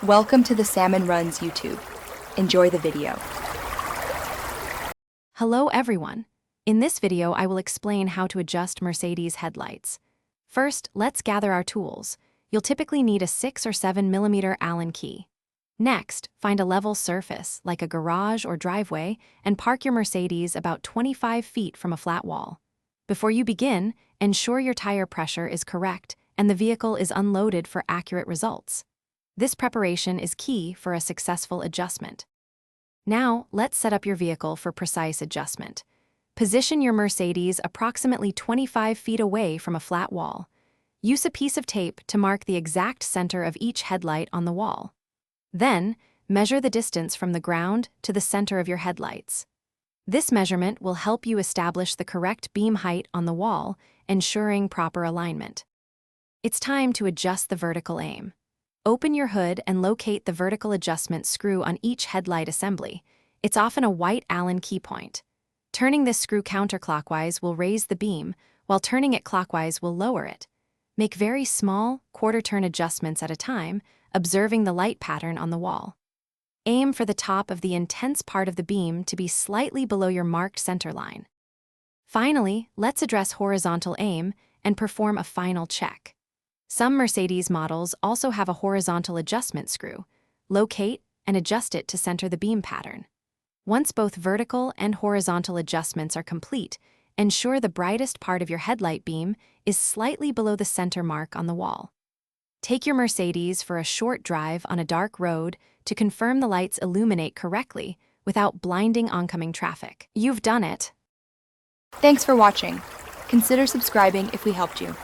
Welcome to the Salmon Runs YouTube. Enjoy the video. Hello everyone. In this video, I will explain how to adjust Mercedes headlights. First, let's gather our tools. You'll typically need a 6 or 7 millimeter Allen key. Next, find a level surface, like a garage or driveway, and park your Mercedes about 25 feet from a flat wall. Before you begin, ensure your tire pressure is correct and the vehicle is unloaded for accurate results. This preparation is key for a successful adjustment. Now, let's set up your vehicle for precise adjustment. Position your Mercedes approximately 25 feet away from a flat wall. Use a piece of tape to mark the exact center of each headlight on the wall. Then, measure the distance from the ground to the center of your headlights. This measurement will help you establish the correct beam height on the wall, ensuring proper alignment. It's time to adjust the vertical aim. Open your hood and locate the vertical adjustment screw on each headlight assembly. It's often a white Allen key point. Turning this screw counterclockwise will raise the beam, while turning it clockwise will lower it. Make very small, quarter-turn adjustments at a time, observing the light pattern on the wall. Aim for the top of the intense part of the beam to be slightly below your marked center line. Finally, let's address horizontal aim and perform a final check. Some Mercedes models also have a horizontal adjustment screw. Locate and adjust it to center the beam pattern. Once both vertical and horizontal adjustments are complete, ensure the brightest part of your headlight beam is slightly below the center mark on the wall. Take your Mercedes for a short drive on a dark road to confirm the lights illuminate correctly without blinding oncoming traffic. You've done it! Thanks for watching. Consider subscribing if we helped you.